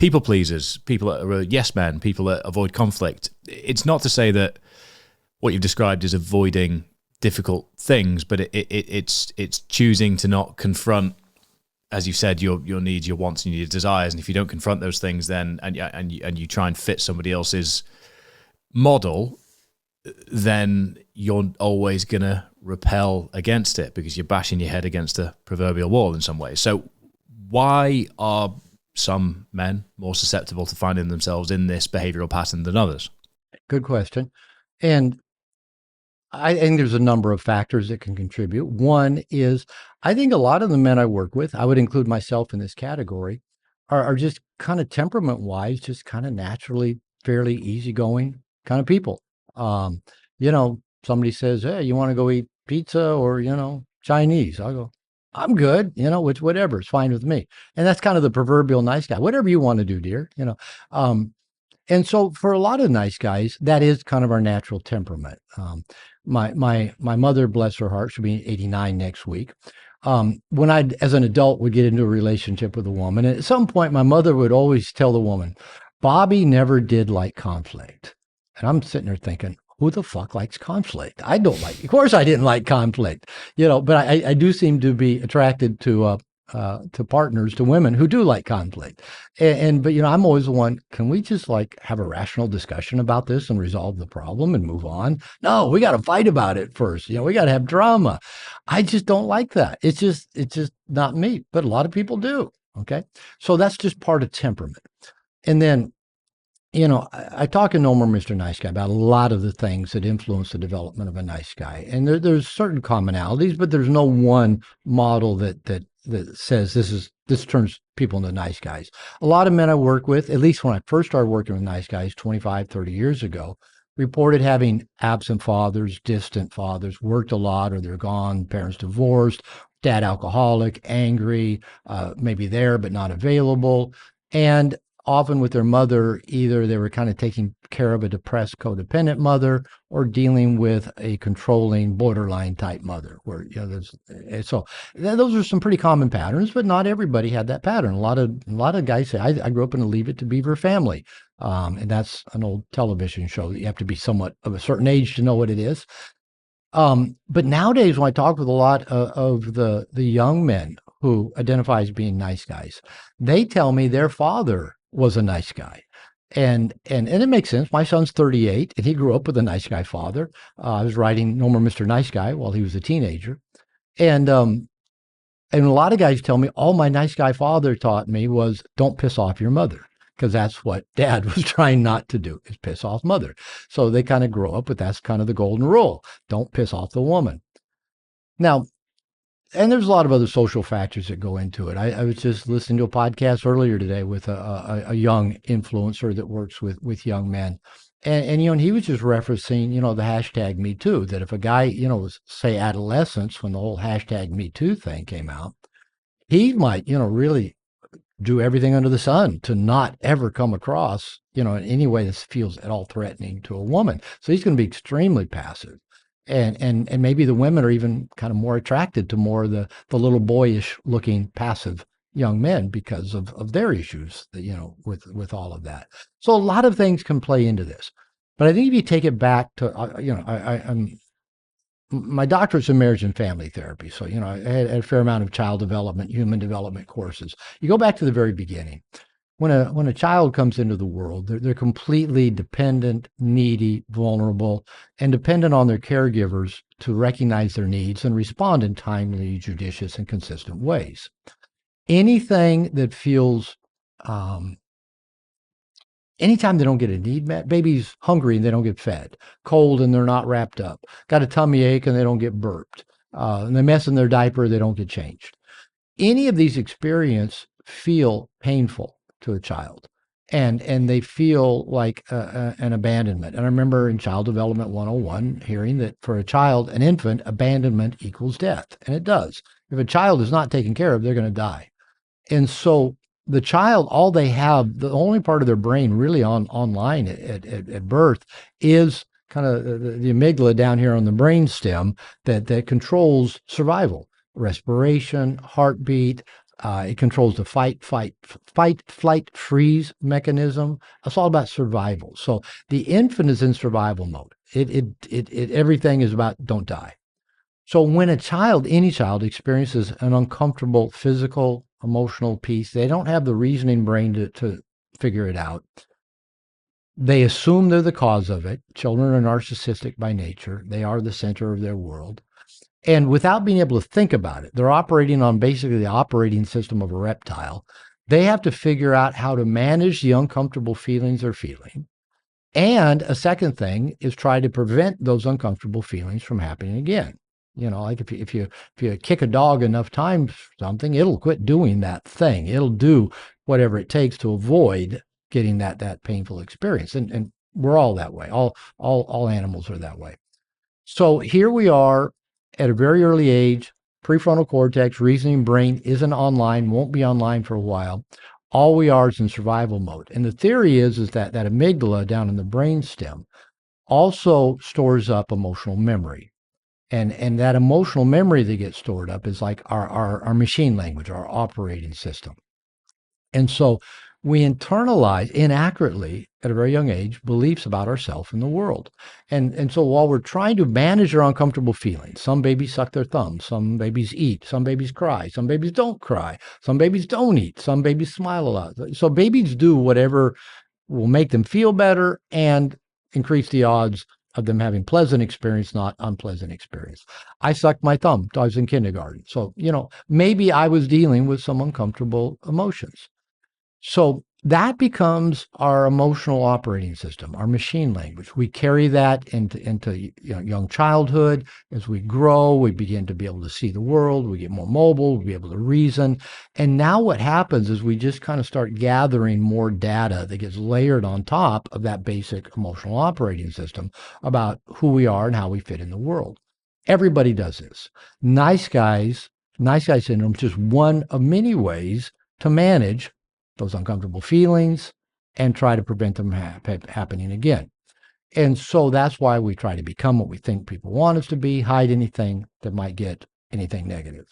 people pleasers, people that are yes men, people that avoid conflict. It's not to say that what you've described is avoiding difficult things, but it's choosing to not confront, as you said, your needs, your wants, and your desires. And if you don't confront those things, then and you try and fit somebody else's model, then you're always gonna repel against it because you're bashing your head against a proverbial wall in some ways. So why are some men more susceptible to finding themselves in this behavioral pattern than others? Good question. And I think there's a number of factors that can contribute. One is I think a lot of the men I work with, I would include myself in this category, are just kind of temperament wise, just kind of naturally fairly easygoing kind of people. Um, Somebody says, "Hey, you want to go eat pizza or, Chinese?" I'll go, "I'm good, which whatever, it's fine with me." And that's kind of the proverbial nice guy. Whatever you want to do, dear. Um, and so for a lot of nice guys, that is kind of our natural temperament. My mother, bless her heart, she'll be 89 next week. When I, as an adult, would get into a relationship with a woman, and at some point, my mother would always tell the woman, "Bobby never did like conflict." And I'm sitting there thinking, who the fuck likes conflict? I don't like. Of course, I didn't like conflict, but I do seem to be attracted to partners, to women who do like conflict. But I'm always the one, can we just like have a rational discussion about this and resolve the problem and move on? No, we got to fight about it first. We got to have drama. I just don't like that. It's just not me, but a lot of people do. Okay. So that's just part of temperament. And then, I talk in No More Mr. Nice Guy about a lot of the things that influence the development of a nice guy. And there's certain commonalities, but there's no one model that says this turns people into nice guys. A lot of men I work with, at least when I first started working with nice guys 25, 30 years ago, reported having absent fathers, distant fathers, worked a lot, or they're gone, parents divorced, dad alcoholic, angry, maybe there but not available. And often with their mother, either they were kind of taking care of a depressed, codependent mother or dealing with a controlling, borderline type mother. Where so those are some pretty common patterns, but not everybody had that pattern. A lot of guys say, "I grew up in a Leave It to Beaver family," and that's an old television show that you have to be somewhat of a certain age to know what it is. But nowadays, when I talk with a lot of the young men who identify as being nice guys, they tell me their father was a nice guy. And it makes sense. My son's 38, and he grew up with a nice guy father. I was writing No More Mr. Nice Guy while he was a teenager. And a lot of guys tell me all my nice guy father taught me was don't piss off your mother, because that's what dad was trying not to do, is piss off mother. So they kind of grow up with that's kind of the golden rule. Don't piss off the woman. Now, and there's a lot of other social factors that go into it. I was just listening to a podcast earlier today with a young influencer that works with young men. And he was just referencing, the hashtag Me Too, that if a guy, was, say, adolescence, when the whole hashtag Me Too thing came out, he might, really do everything under the sun to not ever come across, in any way that feels at all threatening to a woman. So he's going to be extremely passive. And maybe the women are even kind of more attracted to more of the little boyish looking passive young men because of their issues, with all of that. So a lot of things can play into this. But I think if you take it back to, I'm my doctorate's in marriage and family therapy. So, I had a fair amount of child development, human development courses. You go back to the very beginning. When a child comes into the world, they're completely dependent, needy, vulnerable, and dependent on their caregivers to recognize their needs and respond in timely, judicious, and consistent ways. Anything that feels, anytime they don't get a need met, baby's hungry and they don't get fed, cold and they're not wrapped up, got a tummy ache and they don't get burped, and they mess in their diaper, they don't get changed. Any of these experiences feel painful to a child, and they feel like an abandonment. And I remember in Child Development 101 hearing that for a child, an infant, abandonment equals death, and it does. If a child is not taken care of, they're going to die. And so the child, all they have, the only part of their brain really online at birth is kind of the amygdala down here on the brain stem that controls survival, respiration, heartbeat, It controls the flight, freeze mechanism. It's all about survival. So the infant is in survival mode. Everything is about don't die. So when any child experiences an uncomfortable physical, emotional piece, they don't have the reasoning brain to figure it out. They assume they're the cause of it. Children are narcissistic by nature. They are the center of their world. And without being able to think about it, they're operating on basically the operating system of a reptile. They have to figure out how to manage the uncomfortable feelings they're feeling. And a second thing is try to prevent those uncomfortable feelings from happening again. Like if you kick a dog enough times for something, it'll quit doing that thing. It'll do whatever it takes to avoid getting that painful experience. And we're all that way. All animals are that way. So here we are at a very early age. Prefrontal cortex, reasoning brain isn't online, won't be online for a while. All we are is in survival mode. And the theory is that amygdala down in the brain stem also stores up emotional memory. And that emotional memory that gets stored up is like our machine language, our operating system. And so we internalize inaccurately at a very young age beliefs about ourselves and the world. And so while we're trying to manage our uncomfortable feelings, some babies suck their thumbs, some babies eat, some babies cry, some babies don't cry, some babies don't eat, some babies smile a lot. So babies do whatever will make them feel better and increase the odds of them having pleasant experience, not unpleasant experience. I sucked my thumb till I was in kindergarten. So, maybe I was dealing with some uncomfortable emotions. So that becomes our emotional operating system, our machine language. We carry that into young childhood. As we grow, we begin to be able to see the world. We get more mobile. We be able to reason. And now what happens is we just kind of start gathering more data that gets layered on top of that basic emotional operating system about who we are and how we fit in the world. Everybody does this. Nice guy syndrome is just one of many ways to manage those uncomfortable feelings and try to prevent them happening again. And so that's why we try to become what we think people want us to be, hide anything that might get anything negative.